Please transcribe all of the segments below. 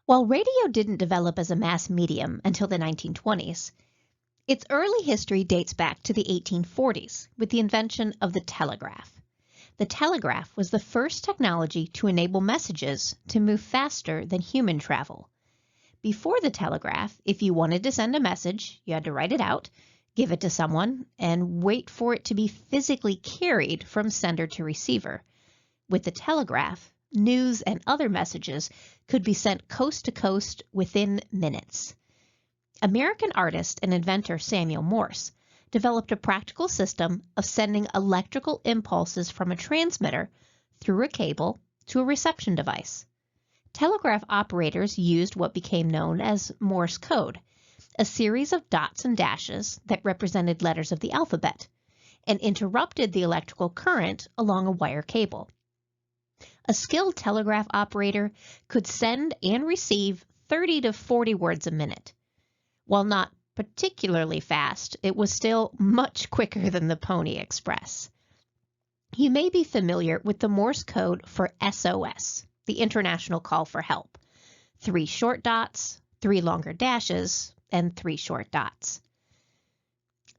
While radio didn't develop as a mass medium until the 1920s, its early history dates back to the 1840s with the invention of the telegraph. The telegraph was the first technology to enable messages to move faster than human travel. Before the telegraph, if you wanted to send a message, you had to write it out, give it to someone, and wait for it to be physically carried from sender to receiver. With the telegraph, news and other messages could be sent coast to coast within minutes. American artist and inventor Samuel Morse developed a practical system of sending electrical impulses from a transmitter through a cable to a reception device. Telegraph operators used what became known as Morse code, a series of dots and dashes that represented letters of the alphabet, and interrupted the electrical current along a wire cable. A skilled telegraph operator could send and receive 30 to 40 words a minute. While not particularly fast, it was still much quicker than the Pony Express. You may be familiar with the Morse code for SOS, the International Call for Help. 3 short dots, 3 longer dashes, and 3 short dots.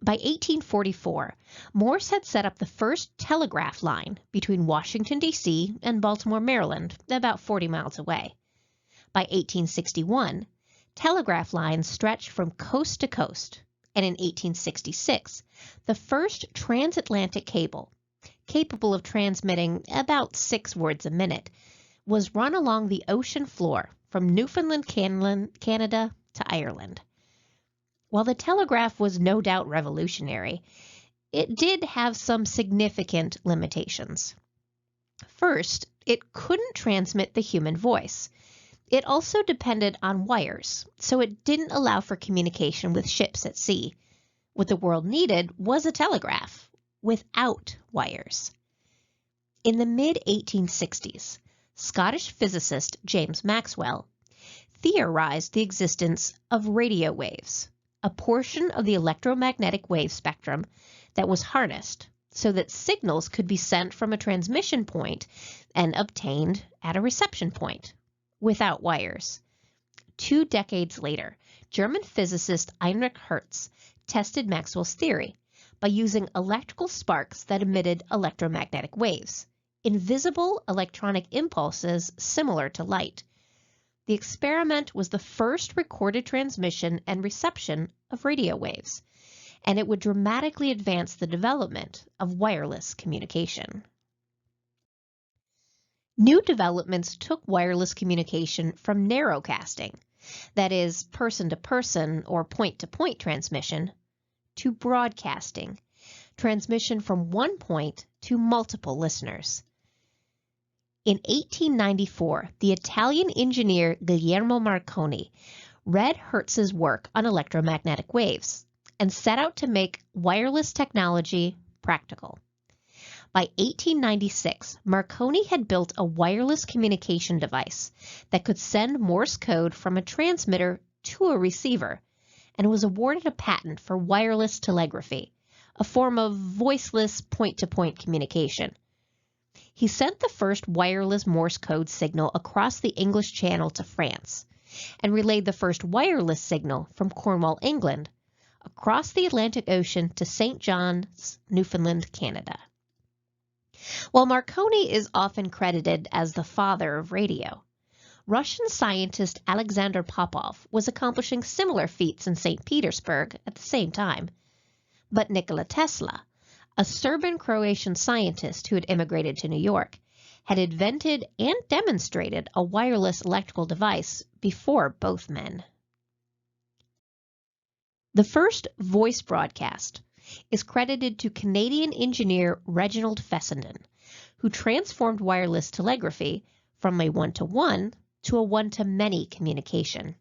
By 1844, Morse had set up the first telegraph line between Washington, D.C. and Baltimore, Maryland, about 40 miles away. By 1861, telegraph lines stretched from coast to coast, and in 1866, the first transatlantic cable, capable of transmitting about 6 words a minute, was run along the ocean floor from Newfoundland, Canada to Ireland. While the telegraph was no doubt revolutionary, it did have some significant limitations. First, it couldn't transmit the human voice. It also depended on wires, so it didn't allow for communication with ships at sea. What the world needed was a telegraph without wires. In the mid-1860s, Scottish physicist James Maxwell theorized the existence of radio waves, a portion of the electromagnetic wave spectrum that was harnessed so that signals could be sent from a transmission point and obtained at a reception point without wires. 2 decades later, German physicist Heinrich Hertz tested Maxwell's theory by using electrical sparks that emitted electromagnetic waves, invisible electronic impulses similar to light. The experiment was the first recorded transmission and reception of radio waves, and it would dramatically advance the development of wireless communication. New developments took wireless communication from narrowcasting, that is, person-to-person or point-to-point transmission, to broadcasting, transmission from one point to multiple listeners. In 1894, the Italian engineer Guglielmo Marconi read Hertz's work on electromagnetic waves and set out to make wireless technology practical. By 1896, Marconi had built a wireless communication device that could send Morse code from a transmitter to a receiver and was awarded a patent for wireless telegraphy, a form of voiceless point-to-point communication. He sent the first wireless Morse code signal across the English Channel to France and relayed the first wireless signal from Cornwall, England, across the Atlantic Ocean to St. John's, Newfoundland, Canada. While Marconi is often credited as the father of radio, Russian scientist Alexander Popov was accomplishing similar feats in St. Petersburg at the same time. But Nikola Tesla, a Serbian-Croatian scientist who had immigrated to New York, had invented and demonstrated a wireless electrical device before both men. The first voice broadcast is credited to Canadian engineer Reginald Fessenden, who transformed wireless telegraphy from a one-to-one to a one-to-many communication.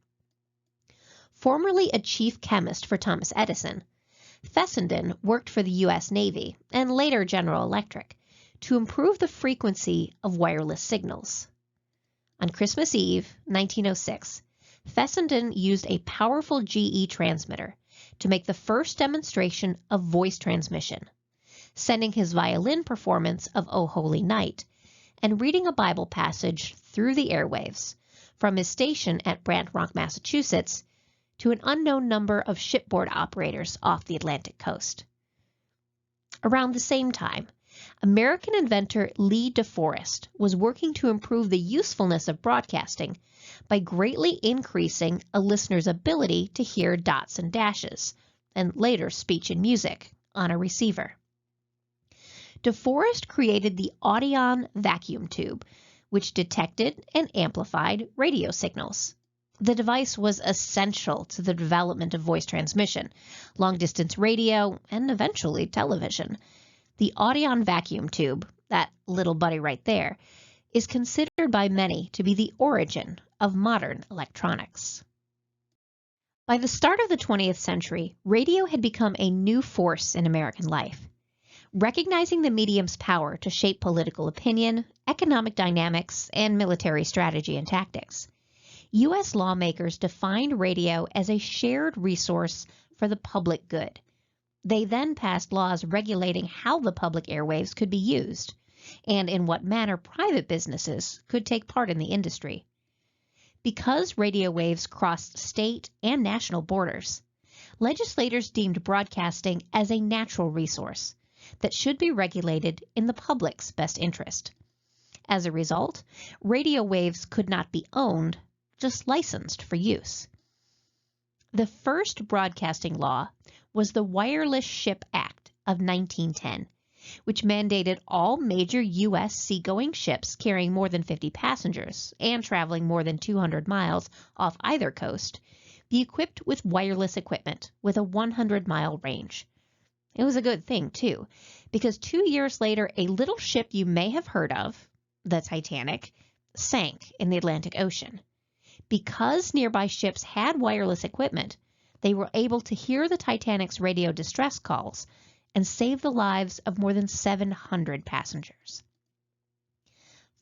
Formerly a chief chemist for Thomas Edison, Fessenden worked for the U.S. Navy and later General Electric to improve the frequency of wireless signals. On Christmas Eve, 1906, Fessenden used a powerful GE transmitter to make the first demonstration of voice transmission, sending his violin performance of O Holy Night and reading a Bible passage through the airwaves from his station at Brant Rock, Massachusetts, to an unknown number of shipboard operators off the Atlantic coast. Around the same time, American inventor Lee DeForest was working to improve the usefulness of broadcasting by greatly increasing a listener's ability to hear dots and dashes, and later speech and music, on a receiver. DeForest created the Audion vacuum tube, which detected and amplified radio signals. The device was essential to the development of voice transmission, long-distance radio, and eventually television. The Audion vacuum tube, that little buddy right there, is considered by many to be the origin of modern electronics. By the start of the 20th century, radio had become a new force in American life. Recognizing the medium's power to shape political opinion, economic dynamics, and military strategy and tactics, U.S. lawmakers defined radio as a shared resource for the public good. They then passed laws regulating how the public airwaves could be used, and in what manner private businesses could take part in the industry. Because radio waves crossed state and national borders, legislators deemed broadcasting as a natural resource that should be regulated in the public's best interest. As a result, radio waves could not be owned, just licensed for use. The first broadcasting law was the Wireless Ship Act of 1910, which mandated all major U.S. seagoing ships carrying more than 50 passengers and traveling more than 200 miles off either coast be equipped with wireless equipment with a 100-mile range. It was a good thing, too, because 2 years later, a little ship you may have heard of, the Titanic, sank in the Atlantic Ocean. Because nearby ships had wireless equipment, they were able to hear the Titanic's radio distress calls and save the lives of more than 700 passengers.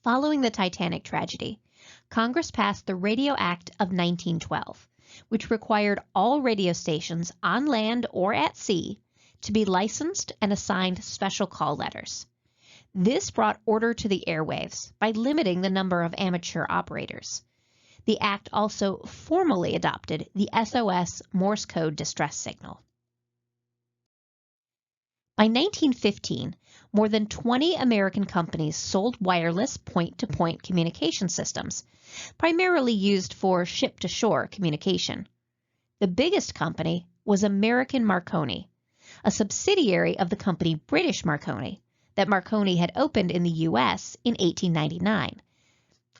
Following the Titanic tragedy, Congress passed the Radio Act of 1912, which required all radio stations on land or at sea to be licensed and assigned special call letters. This brought order to the airwaves by limiting the number of amateur operators. The act also formally adopted the SOS Morse code distress signal. By 1915, more than 20 American companies sold wireless point-to-point communication systems, primarily used for ship-to-shore communication. The biggest company was American Marconi, a subsidiary of the company British Marconi that Marconi had opened in the U.S. in 1899.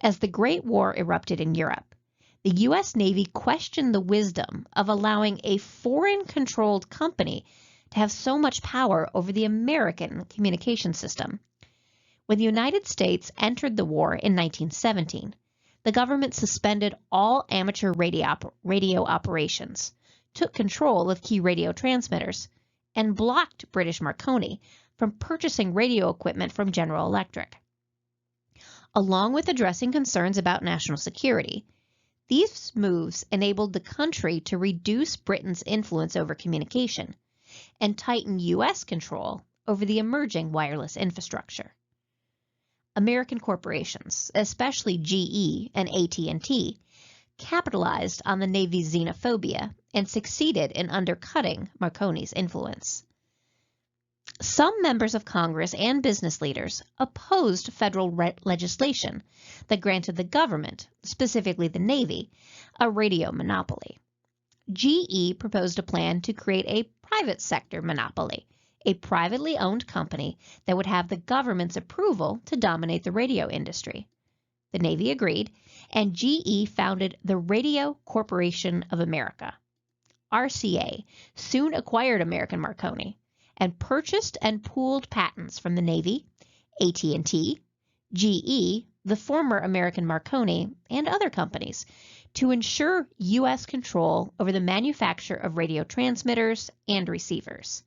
As the Great War erupted in Europe, the U.S. Navy questioned the wisdom of allowing a foreign-controlled company to have so much power over the American communication system. When the United States entered the war in 1917, the government suspended all amateur radio operations, took control of key radio transmitters, and blocked British Marconi from purchasing radio equipment from General Electric. Along with addressing concerns about national security, these moves enabled the country to reduce Britain's influence over communication and tighten U.S. control over the emerging wireless infrastructure. American corporations, especially GE and AT&T, capitalized on the Navy's xenophobia and succeeded in undercutting Marconi's influence. Some members of Congress and business leaders opposed federal legislation that granted the government, specifically the Navy, a radio monopoly. GE proposed a plan to create a private sector monopoly, a privately owned company that would have the government's approval to dominate the radio industry. The Navy agreed, and GE founded the Radio Corporation of America. RCA soon acquired American Marconi and purchased and pooled patents from the Navy, AT&T, GE, the former American Marconi, and other companies to ensure U.S. control over the manufacture of radio transmitters and receivers.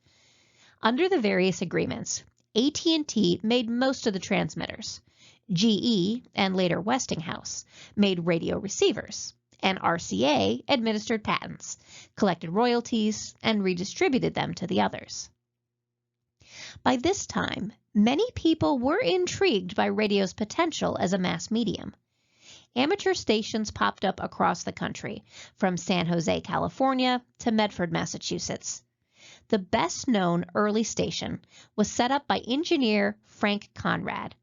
Under the various agreements, AT&T made most of the transmitters. GE, and later Westinghouse, made radio receivers, and RCA administered patents, collected royalties, and redistributed them to the others. By this time, many people were intrigued by radio's potential as a mass medium. amateur stations popped up across the country, from San Jose, California to Medford, Massachusetts. The best-known early station was set up by engineer Frank Conrad,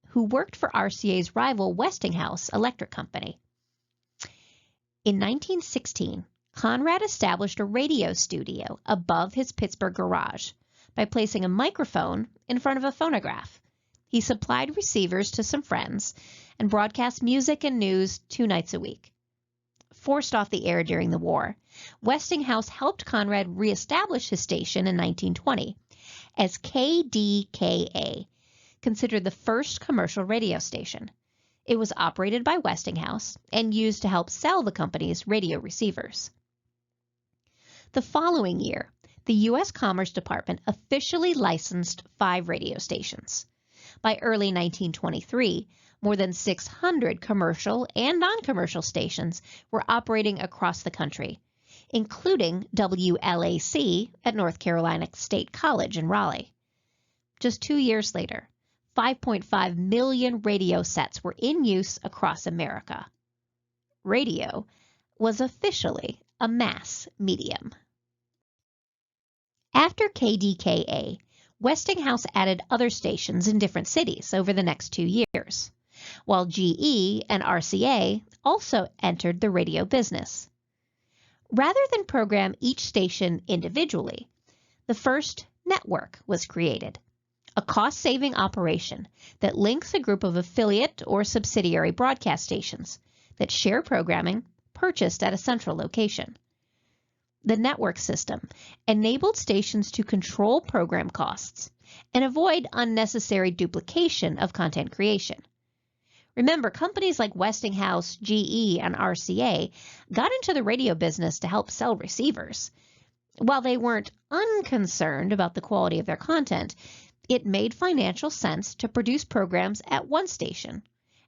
who worked for RCA's rival Westinghouse Electric Company. In 1916, Conrad established a radio studio above his Pittsburgh garage by placing a microphone in front of a phonograph. He supplied receivers to some friends and broadcast music and news 2 nights a week. Forced off the air during the war, Westinghouse helped Conrad reestablish his station in 1920 as KDKA, considered the first commercial radio station. It was operated by Westinghouse and used to help sell the company's radio receivers. The following year, the U.S. Commerce Department officially licensed 5 radio stations. By early 1923, more than 600 commercial and non-commercial stations were operating across the country, including WLAC at North Carolina State College in Raleigh. Just 2 years later, 5.5 million radio sets were in use across America. Radio was officially a mass medium. After KDKA, Westinghouse added other stations in different cities over the next 2 years, while GE and RCA also entered the radio business. Rather than program each station individually, the first network was created, a cost-saving operation that links a group of affiliate or subsidiary broadcast stations that share programming purchased at a central location. The network system enabled stations to control program costs and avoid unnecessary duplication of content creation. Remember, companies like Westinghouse, GE, and RCA got into the radio business to help sell receivers. While they weren't unconcerned about the quality of their content, it made financial sense to produce programs at one station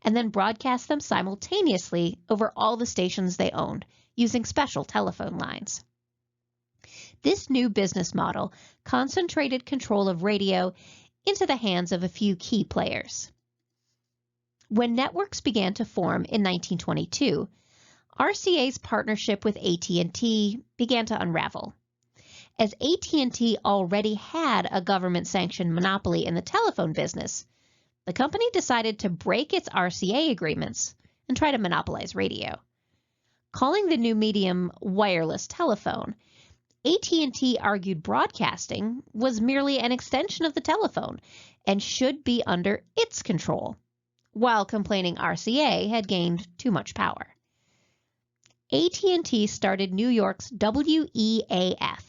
and then broadcast them simultaneously over all the stations they owned using special telephone lines. This new business model concentrated control of radio into the hands of a few key players. When networks began to form in 1922, RCA's partnership with AT&T began to unravel. As AT&T already had a government-sanctioned monopoly in the telephone business, the company decided to break its RCA agreements and try to monopolize radio. Calling the new medium wireless telephone, AT&T argued broadcasting was merely an extension of the telephone and should be under its control, while complaining RCA had gained too much power. AT&T started New York's WEAF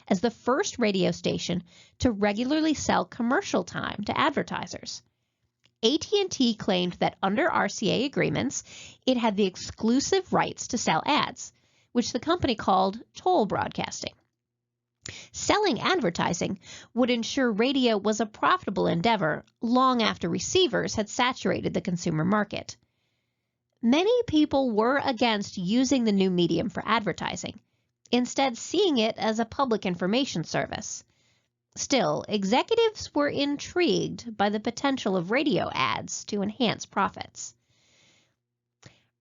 as the first radio station to regularly sell commercial time to advertisers. AT&T claimed that under RCA agreements, it had the exclusive rights to sell ads, which the company called toll broadcasting. Selling advertising would ensure radio was a profitable endeavor long after receivers had saturated the consumer market. Many people were against using the new medium for advertising, instead seeing it as a public information service. Still, executives were intrigued by the potential of radio ads to enhance profits.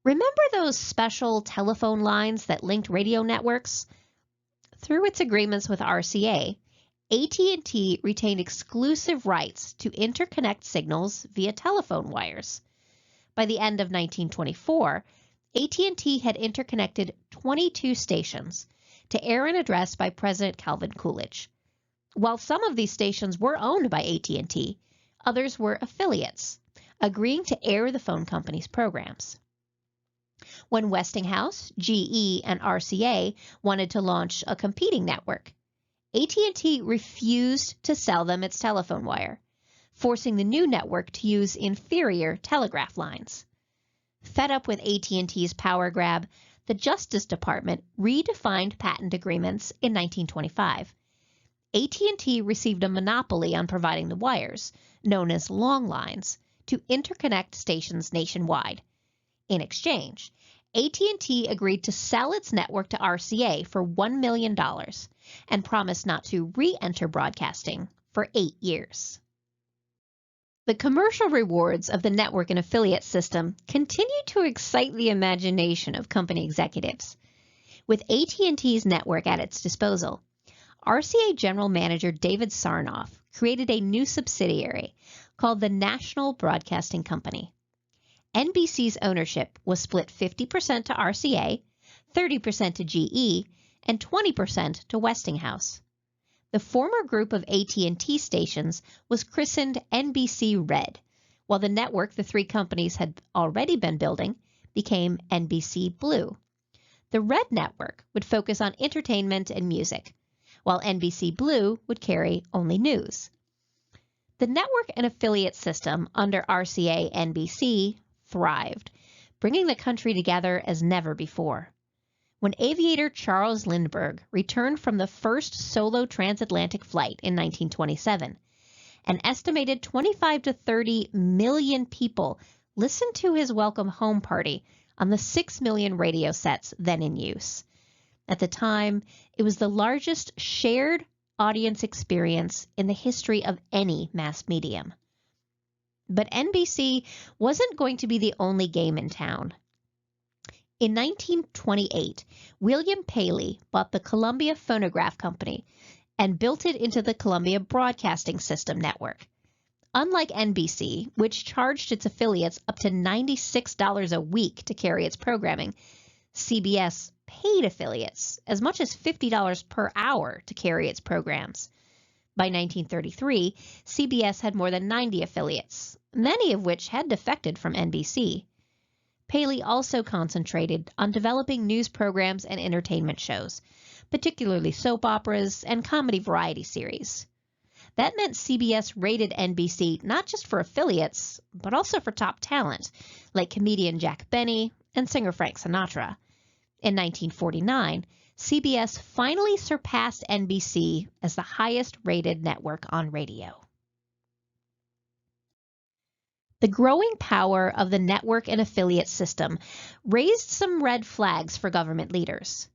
Remember those special telephone lines that linked radio networks? Through its agreements with RCA, AT&T retained exclusive rights to interconnect signals via telephone wires. By the end of 1924, AT&T had interconnected 22 stations to air an address by President Calvin Coolidge. While some of these stations were owned by AT&T, others were affiliates, agreeing to air the phone company's programs. When Westinghouse, GE, and RCA wanted to launch a competing network, AT&T refused to sell them its telephone wire, forcing the new network to use inferior telegraph lines. Fed up with AT&T's power grab, the Justice Department redefined patent agreements in 1925. AT&T received a monopoly on providing the wires, known as long lines, to interconnect stations nationwide. In exchange, AT&T agreed to sell its network to RCA for $1 million and promised not to re-enter broadcasting for 8 years. The commercial rewards of the network and affiliate system continue to excite the imagination of company executives. With AT&T's network at its disposal, RCA General Manager David Sarnoff created a new subsidiary called the National Broadcasting Company. NBC's ownership was split 50% to RCA, 30% to GE, and 20% to Westinghouse. The former group of AT&T stations was christened NBC Red, while the network the three companies had already been building became NBC Blue. The Red network would focus on entertainment and music, while NBC Blue would carry only news. The network and affiliate system under RCA NBC thrived, bringing the country together as never before. When aviator Charles Lindbergh returned from the first solo transatlantic flight in 1927, an estimated 25 to 30 million people listened to his welcome home party on the 6 million radio sets then in use. At the time, it was the largest shared audience experience in the history of any mass medium. But NBC wasn't going to be the only game in town. In 1928, William Paley bought the Columbia Phonograph Company and built it into the Columbia Broadcasting System network. Unlike NBC, which charged its affiliates up to $96 a week to carry its programming, CBS paid affiliates as much as $50 per hour to carry its programs. By 1933, CBS had more than 90 affiliates, many of which had defected from NBC. Paley also concentrated on developing news programs and entertainment shows, particularly soap operas and comedy variety series. That meant CBS rated NBC not just for affiliates, but also for top talent, like comedian Jack Benny and singer Frank Sinatra. In 1949, CBS finally surpassed NBC as the highest-rated network on radio. The growing power of the network and affiliate system raised some red flags for government leaders.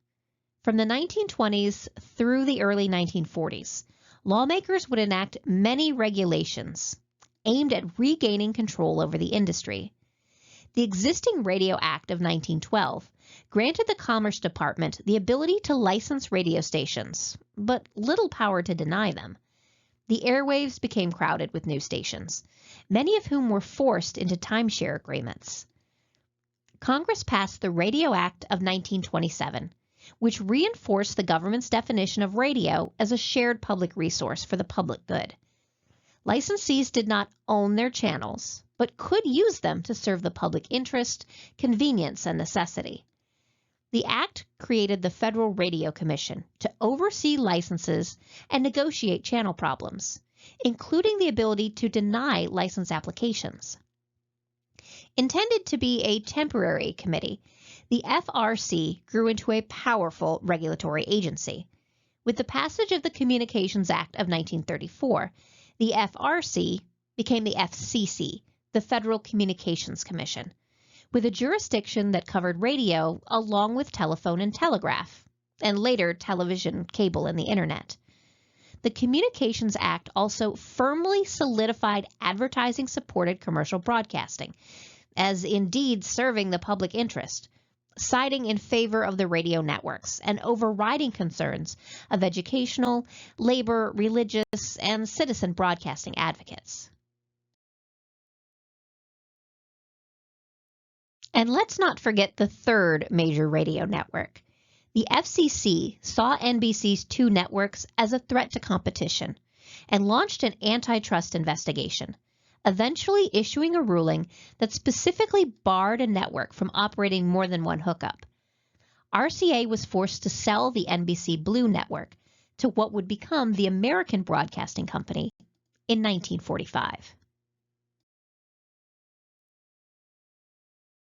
From the 1920s through the early 1940s, lawmakers would enact many regulations aimed at regaining control over the industry. The existing Radio Act of 1912 granted the Commerce Department the ability to license radio stations, but little power to deny them. The airwaves became crowded with new stations, many of whom were forced into timeshare agreements. Congress passed the Radio Act of 1927, which reinforced the government's definition of radio as a shared public resource for the public good. Licensees did not own their channels, but could use them to serve the public interest, convenience, and necessity. The Act created the Federal Radio Commission to oversee licenses and negotiate channel problems, including the ability to deny license applications. Intended to be a temporary committee, the FRC grew into a powerful regulatory agency. With the passage of the Communications Act of 1934, the FRC became the FCC, the Federal Communications Commission, with a jurisdiction that covered radio along with telephone and telegraph, and later television, cable, and the internet. The Communications Act also firmly solidified advertising-supported commercial broadcasting, as indeed serving the public interest, siding in favor of the radio networks and overriding concerns of educational, labor, religious, and citizen broadcasting advocates. And let's not forget the third major radio network. The FCC saw NBC's two networks as a threat to competition and launched an antitrust investigation, eventually issuing a ruling that specifically barred a network from operating more than one hookup. RCA was forced to sell the NBC Blue network to what would become the American Broadcasting Company in 1945.